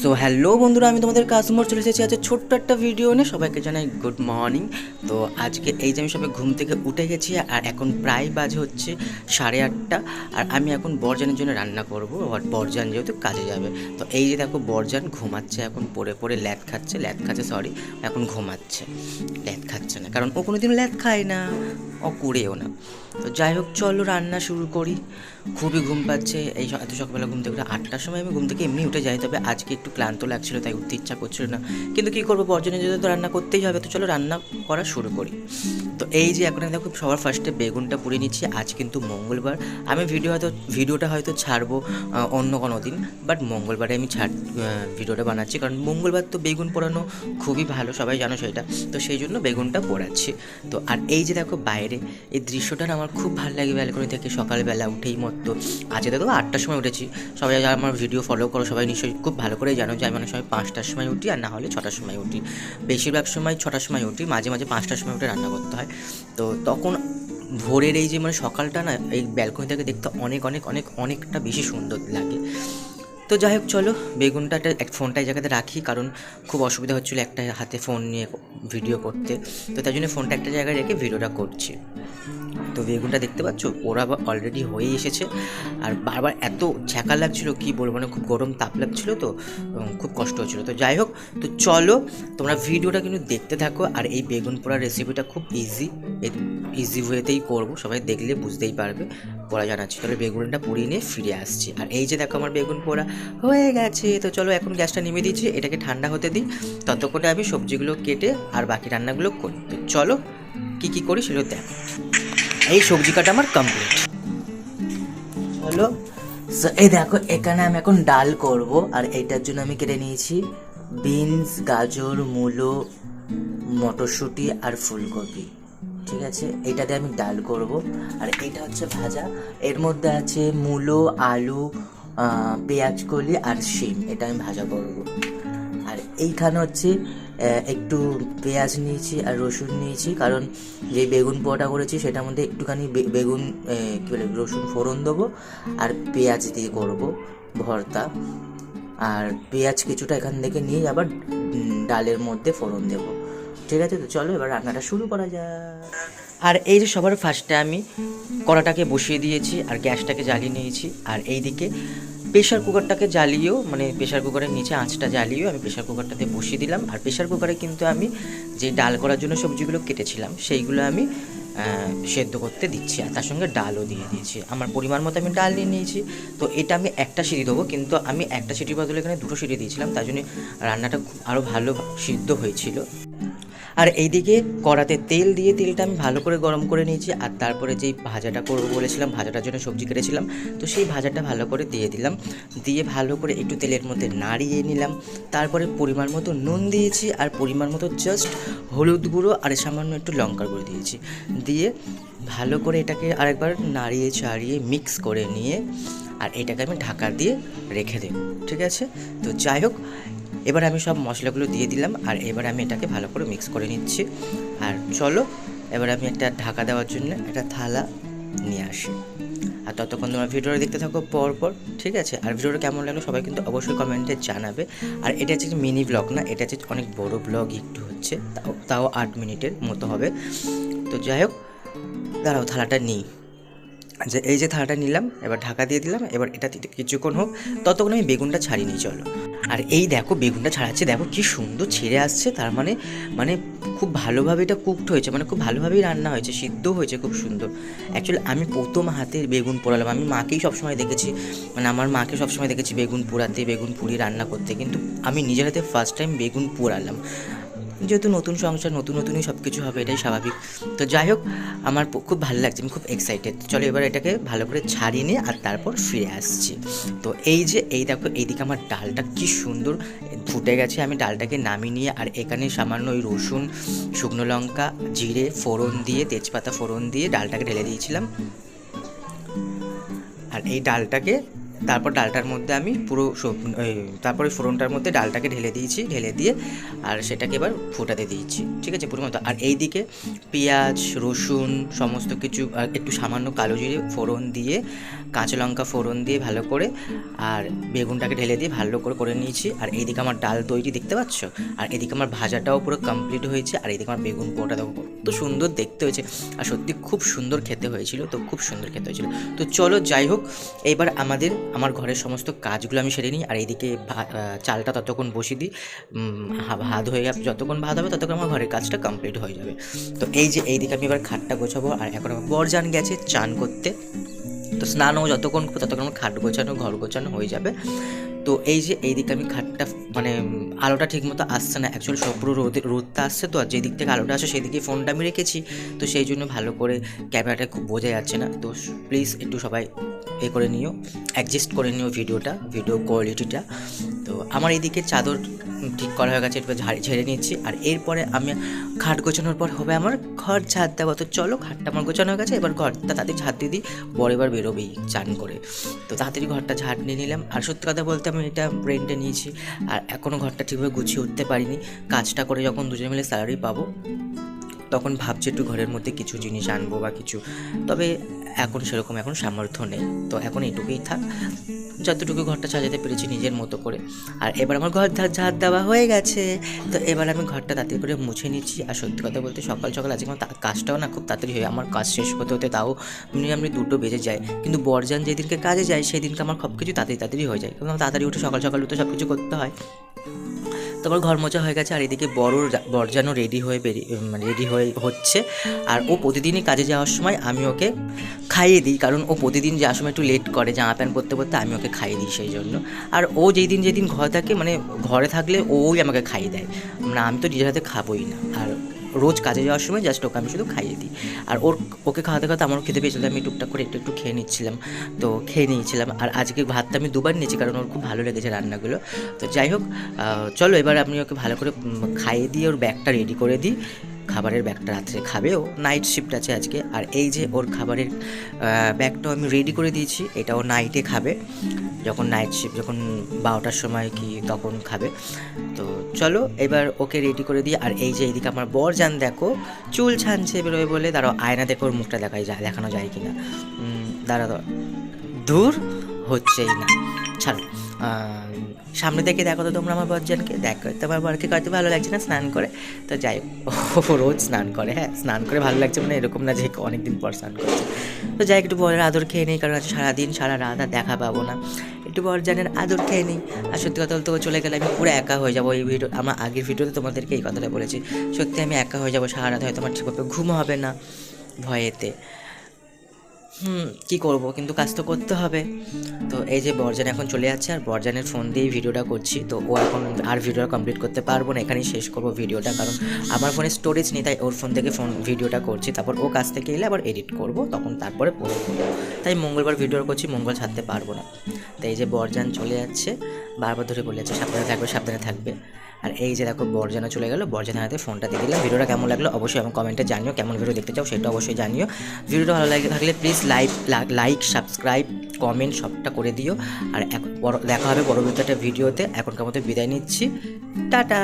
So hello বন্ধুরা, আমি তোমাদের কাস্টমার চলে এসেছি আজকে ছোট্ট একটা ভিডিও নিয়ে। সবাইকে জানাই গুড মর্নিং। তো আজকে এই যে আমি সবাই ঘুম থেকে উঠে গেছি আর এখন প্রায় বাজে হচ্ছে 8:30। আর আমি এখন বরজানের জন্য রান্না করবো। আর বরজান যেহেতু কাজে যাবে, তো এই যে দেখো বরজান ঘুমাচ্ছে এখন, পড়ে পড়ে ল্যাদ খাচ্ছে সরি, এখন ঘুমাচ্ছে, ল্যাদ খাচ্ছে না, কারণ ও কোনোদিন ল্যাদ খায় না, ও করেও না। তো যাই হোক, চলো রান্না শুরু করি। খুবই ঘুম পাচ্ছে, এই এত সকালবেলা ঘুম থেকে উঠে 8টার সময় আমি ঘুম থেকে এমনি উঠে যাই, তবে আজকে একটু ক্লান্ত লাগছিল তাই উঠতে ইচ্ছা করছিল না, কিন্তু কী করবো, বর্জনের জন্য তো রান্না করতেই হবে। তো চলো রান্না করা শুরু করি। তো এই যে এখন দেখো সবার ফার্স্টে বেগুনটা পুড়িয়ে নিচ্ছি। আজ কিন্তু মঙ্গলবার, আমি ভিডিওটা হয়তো ছাড়বো অন্য কোনো দিন, বাট মঙ্গলবারে আমি ভিডিওটা বানাচ্ছি, কারণ মঙ্গলবার তো বেগুন পোড়ানো খুবই ভালো, সবাই জানো সেটা। তো সেই জন্য বেগুনটা পোড়াচ্ছি। তো আর এই যে দেখো বাইরে এই দৃশ্যটা না আমার খুব ভালো লাগে, ব্যালকনি থেকে সকালবেলা উঠেই মতো। আজকে দেখো 8টার সময় উঠেছি। সবাই যারা আমার ভিডিও ফলো করো সবাই নিশ্চয়ই খুব ভালো করেই জানো যে আমি অনেক সময় 5টার সময় উঠি, আর না হলে 6টার সময় উঠি। বেশিরভাগ সময় 6টার সময় উঠি, মাঝে মাঝে 5টার সময় উঠে রান্না করতে হয়। তো তখন ভোরের এই যে সকালটা না, এই ব্যালকনি থেকে দেখতে অনেকটা বেশি সুন্দর লাগে। তো যাই হোক, চলো বেগুনটা ফোনটা এই জায়গাতে রাখি, কারণ খুব অসুবিধা হচ্ছিলো একটা হাতে ফোন নিয়ে ভিডিও করতে। তো তাই জন্য ফোনটা একটা জায়গায় রেখে ভিডিওটা করছি। তো বেগুনটা দেখতে পাচ্ছ ওরা অলরেডি হয়ে এসেছে। আর বারবার এত ছ্যাঁকা লাগছিলো কি বলবো, মানে খুব গরম তাপ লাগছিলো, তো খুব কষ্ট হচ্ছিলো। তো যাই হোক, তো চলো তোমরা ভিডিওটা কিন্তু দেখতে থাকো। আর এই বেগুন পোড়ার রেসিপিটা খুব ইজি ওয়েতেই করবো, সবাই দেখলে বুঝতেই পারবে। পোড়া জানাচ্ছি, তাহলে বেগুনটা পুড়িয়ে নিয়ে ফিরে আসছি। আর এই যে দেখো আমার বেগুন পোড়া হয়ে গেছে। তো চলো এখন গ্যাসটা নেমে দিচ্ছি, এটাকে ঠান্ডা হতে দিই, ততক্ষণে আমি সবজিগুলো কেটে আর বাকি রান্নাগুলো করি। তো চলো কী করি সেগুলো দেখো। এই সবজি কাটা আমার কমপ্লিট। চলো, এই দেখো এখানে আমি এখন ডাল করব। আর এইটার জন্য আমি কেটে নিয়েছি বিনস, গাজর, মূলো, মটরশুঁটি আর ফুলকপি। ঠিক আছে, এইটাতে আমি ডাল করব। আর এইটা হচ্ছে ভাজা, এর মধ্যে আছে মূলো, আলু, পেঁয়াজ কলি আর শিম, এটা আমি ভাজা করব। আর এইখানে হচ্ছে একটু পেঁয়াজ নিয়েছি আর রসুন নিয়েছি, কারণ যে বেগুন পোড়াটা করেছি সেটার মধ্যে একটুখানি বেগুন কী বলে রসুন ফোড়ন দেবো, আর পেঁয়াজ দিয়ে করব ভর্তা। আর পেঁয়াজ কিছুটা এখান থেকে নিয়ে আবার ডালের মধ্যে ফোড়ন দেবো। ঠিক আছে, তো চলো এবার রান্নাটা শুরু করা যাক। আর এই যে সবার ফার্স্টে আমি কড়াটাকে বসিয়ে দিয়েছি আর গ্যাসটাকে জ্বালিয়ে নিয়েছি। আর এইদিকে প্রেশার কুকারটাকে জ্বালিয়েও, মানে প্রেশার কুকারের নিচে আঁচটা জ্বালিয়েও আমি প্রেশার কুকারটাতে বসিয়ে দিলাম। আর প্রেশার কুকারে কিন্তু আমি যে ডাল করার জন্য সবজিগুলো কেটেছিলাম সেইগুলো আমি সেদ্ধ করতে দিচ্ছি, আর তার সঙ্গে ডালও দিয়ে দিয়েছি। আমার পরিমাণ মতো আমি ডাল নিয়ে নিয়েছি। তো এটা আমি একটা সিটি দেবো, কিন্তু আমি একটা সিটির বদলে এখানে 2টো সিটি দিয়েছিলাম, তাই জন্য রান্নাটা আরও ভালো সিদ্ধ হয়েছিল। আর এইদিকে কড়াতে তেল দিয়ে তেলটা আমি ভালো করে গরম করে নিয়েছি। আর তারপরে যেই ভাজাটা করবো বলেছিলাম, ভাজাটার জন্য সবজি কেটেছিলাম, তো সেই ভাজাটা ভালো করে দিয়ে দিলাম। দিয়ে ভালো করে একটু তেলের মধ্যে নাড়িয়ে নিলাম। তারপরে পরিমাণ মতো নুন দিয়েছি, আর পরিমাণ মতো জাস্ট হলুদ গুঁড়ো আর সামান্য একটু লঙ্কার গুঁড়ো দিয়েছি। দিয়ে ভালো করে এটাকে আরেকবার নাড়িয়ে চাড়িয়ে মিক্স করে নিয়ে আর এটাকে আমি ঢাকা দিয়ে রেখে দেব। ঠিক আছে, তো যাই হোক, এবার আমি সব মশলাগুলো দিয়ে দিলাম। আর এবার আমি এটাকে ভালো করে মিক্স করে নিচ্ছি। আর চলো এবার আমি একটা ঢাকা দেওয়ার জন্য একটা থালা নিয়ে আসি। আর ততক্ষণ তোমরা ভিডিওটা দেখতে থাকো পরপর। ঠিক আছে, আর ভিডিওটা কেমন লাগলো সবাই কিন্তু অবশ্যই কমেন্টে জানাবে। আর এটা হচ্ছে মিনি ব্লগ না, এটা হচ্ছে অনেক বড় ব্লগ একটু হচ্ছে, তাও 8 মিনিটের মতো হবে। তো যাই হোক, দাঁড়াও থালাটা নিই। যে এই যে থালাটা নিলাম, এবার ঢাকা দিয়ে দিলাম। এবার এটা কিছুক্ষণ হোক, ততক্ষণ আমি বেগুনটা ছাড়িয়ে নিই। চলো, আর এই দেখো বেগুনটা ছাড়াচ্ছে, দেখো কি সুন্দর ছেড়ে আসছে। তার মানে মানে খুব ভালোভাবে এটা কুকড হয়েছে, মানে খুব ভালোভাবেই রান্না হয়েছে, সিদ্ধ হয়েছে খুব সুন্দর। অ্যাকচুয়ালি আমি প্রথম হাতে বেগুন পোড়ালাম, আমি মাকেই সবসময় দেখেছি, মানে আমার মাকে সবসময় দেখেছি বেগুন পোড়াতে, বেগুন পুড়িয়ে রান্না করতে, কিন্তু আমি নিজের হাতে ফার্স্ট টাইম বেগুন পোড়ালাম। যেহেতু নতুন সংসার, নতুনই সব কিছু হবে, এটাই স্বাভাবিক। তো যাই হোক, আমার খুব ভালো লাগছে, আমি খুব এক্সাইটেড। চলো এবার এটাকে ভালো করে ছাড়িয়ে নিয়ে আর তারপর ফিরে আসছি। তো এই যে এই দেখো এইদিকে আমার ডালটা কি সুন্দর ফুটে গেছে। আমি ডালটাকে নামিয়ে নিয়ে আর এখানে সামান্য ওই রসুন, শুকনো লঙ্কা, জিরে ফোড়ন দিয়ে, তেজপাতা ফোড়ন দিয়ে ডালটাকে ঢেলে দিয়েছিলাম। আর এই ডালটাকে তারপর ডালটার মধ্যে আমি পুরো তারপরে ফোড়নটার মধ্যে ডালটাকে ঢেলে দিয়ে আর সেটাকে এবার ফোটাতে দিয়েছি, ঠিক আছে পুরো মতো। আর এইদিকে পেঁয়াজ রসুন সমস্ত কিছু আর একটু সামান্য কালো জিরে ফোড়ন দিয়ে, কাঁচা লঙ্কা ফোড়ন দিয়ে ভালো করে, আর বেগুনটাকে ঢেলে দিয়ে ভালো করে নিয়েছি। আর এইদিকে আমার ডাল তৈরি দেখতে পাচ্ছ, আর এদিকে আমার ভাজাটাও পুরো কমপ্লিট হয়েছে, আর এইদিকে আমার বেগুন পোড়াটা দেখো কত সুন্দর দেখতে হয়েছে, আর সত্যি খুব সুন্দর খেতে হয়েছিল, তো খুব সুন্দর খেতে হয়েছিল। তো চলো যাই হোক, এইবার আমার ঘরের সমস্ত কাজগুলো আমি সেরে নিই। আর এইদিকে চালটা ততক্ষণ বসিয়ে দিই, ভাত হয়ে যাবে, যতক্ষণ ভাত হবে ততক্ষণ আমার ঘরের কাজটা কমপ্লিট হয়ে যাবে। তো এইদিকে আমি এবার খাটটা গোছাবো। আর এখন আমার বরজান গেছে চান করতে, তো স্নানও যতক্ষণ করবো ততক্ষণ আমার খাট গোছানো ঘর গোছানো হয়ে যাবে। তো এইদিকে আমি খাটটা মানে আলোটা ঠিকমতো আসছে না, অ্যাকচুয়ালি সব পুরো রোদটা আসছে, তো আর যেদিক থেকে আলোটা আসে সেই দিকে ফোনটা আমি রেখেছি, তো সেই জন্য ভালো করে ক্যামেরাটা খুব বোঝা যাচ্ছে না। তো প্লিজ একটু সবাই করে নিও, অ্যাডজাস্ট করে নিও ভিডিও কোয়ালিটিটা। তো আমার এইদিকে চাদর ঠিক করা হয়ে গেছে, একটু ঝেড়ে নিচ্ছি। আর এরপরে আমি খাট গোছানোর পর হবে আমার ঘর ঝাড় দেওয়া। তো চলো, খাটটা আমার গোছানো হয়ে গেছে, এবার ঘরটা তাড়াতাড়ি ঝাড় দিয়ে দিই, এবার বেরোবেই চান করে। তো তাড়াতাড়ি ঘরটা ঝাড় নিয়ে নিলাম। আর সত্যি কথা বলতে আমি এটা রেন্টে নিয়েছি, আর এখনও ঘরটা ঠিকভাবে গুছিয়ে উঠতে পারিনি। কাজটা করে যখন দুজনে মিলে স্যালারি পাবো তখন ভাবছি একটু ঘরের মধ্যে কিছু জিনিস আনবো বা কিছু, তবে এখন সেরকম সামর্থ্য নেই। তো এখন এইটুকুই থাক, যতটুকু ঘরটা সাজাতে পেরেছি নিজের মতো করে। আর এবার আমার ঘর ঝাড় দেওয়া হয়ে গেছে, তো এবার আমি ঘরটা তাড়াতাড়ি করে মুছে নিচ্ছি। আর সত্যি কথা বলতে সকাল আজকে আমার কাজটাও না খুব তাড়াতাড়ি হয়, আমার কাজ শেষ হতে তাও মিনিমাম 2টো বেজে যায়। কিন্তু বরজান যেদিনকে কাজে যায় সেদিনকে আমার সব কিছু তাড়াতাড়ি হয়ে যায়, কারণ তাড়াতাড়ি উঠে সকাল উঠে সব কিছু করতে হয়। তারপর ঘর মোছা হয়ে গেছে। আর এদিকে বরজানও রেডি হয়ে হচ্ছে। আর ও প্রতিদিনই কাজে যাওয়ার সময় আমি ওকে খাইয়ে দিই, কারণ ও প্রতিদিন যাওয়ার সময় একটু লেট করে জামা প্যান্ট পরতে আমি ওকে খাইয়ে দিই সেই জন্য। আর ও যেদিন ঘরে থাকে, মানে ঘরে থাকলে ওই আমাকে খাইয়ে দেয়, মানে আমি তো নিজের হাতে খাবোই না। আর রোজ কাজে যাওয়ার সময় জাস্ট ওকে আমি শুধু খাইয়ে দিই। আর ওকে খাওয়াতে আমারও খেতে পেয়েছিল, আমি টুকটাক করে একটু খেয়ে নিচ্ছিলাম, তো খেয়ে নিয়েছিলাম। আর আজকে ভাতটা আমি 2বার নিয়েছি, কারণ ওর খুব ভালো লেগেছে রান্নাগুলো। তো যাই হোক, চলো এবার আমি ওকে ভালো করে খাইয়ে দিয়ে ওর ব্যাগটা রেডি করে দিই, খাবারের ব্যাগটা রাত্রে খাবে, ও নাইট শিফট আছে আজকে। আর এই যে ওর খাবারের ব্যাগটাও আমি রেডি করে দিয়েছি, এটা ও নাইটে খাবে, যখন নাইট শিফট যখন 12টার সময় কি তখন খাবে। তো চলো এবার ওকে রেডি করে দিই। আর এইদিকে আমার বরজান দেখো চুল ছানছে বেরোয় বলে, দাঁড়াও আয়না দেখো ওর মুখটা দেখানো যায় কিনা, দাঁড়াও দূর হচ্ছেই না, ছাড়ো। সামনে থেকে দেখো তো তোমরা আমার বরজানকে, দেখো তোমার বরকে কত ভালো লাগছে না স্নান করে। তো যাই হোক, ও রোজ স্নান করে, হ্যাঁ স্নান করে ভালো লাগছে, মানে এরকম না যে অনেকদিন পর স্নান করছে। তো যাই একটু বরের আদর খেয়ে নিই, কারণ আজকে সারাদিন সারা রাত আর দেখা পাবো না, একটু বরজানের আদর খেয়ে নিই। আর সত্যি কথা বলতে চলে গেলে আমি পুরো একা হয়ে যাবো। এই আমার আগের ভিডিওতে তোমাদেরকে এই কথাটা বলেছি, সত্যি আমি একা হয়ে যাবো, সারা রাত হয়তো আমার ঠিকভাবে ঘুম হবে না ভয়েতে। কী করবো, কিন্তু কাজ তো করতে হবে। তো এই যে বরজান এখন চলে যাচ্ছে, আর বরজানের ফোন দিয়েই ভিডিওটা করছি। তো ও এখন আর ভিডিওটা কমপ্লিট করতে পারবো না, এখানেই শেষ করবো ভিডিওটা, কারণ আমার ফোনে স্টোরেজ নেই, তাই ওর ফোন থেকে ভিডিওটা করছি। তারপর ও কাছ থেকে এলে আবার এডিট করবো, তখন তারপরে পোস্ট করবো, তাই মঙ্গলবার ভিডিও করছি, মঙ্গল ছাড়তে পারবো না। তো এই যে বরজান চলে যাচ্ছে, বারবার ধরে বলে যাচ্ছে সাবধানে থাকবে। আর এই যে দেখো বরজানা চলে গেল, বরজানের হাতে ফোনটা দিয়ে দিলাম। ভিডিওটা কেমন লাগলো অবশ্যই আমার কমেন্টে জানিও, কেমন ভিডিও দেখতে চাও সেটা অবশ্যই জানিও। ভিডিওটা ভালো লাগে থাকলে প্লিজ লাইক সাবস্ক্রাইব কমেন্ট সবটা করে দিও। আর দেখা হবে পরবর্তী একটা ভিডিওতে। এখনকার মতো বিদায় নিচ্ছি, টাটা।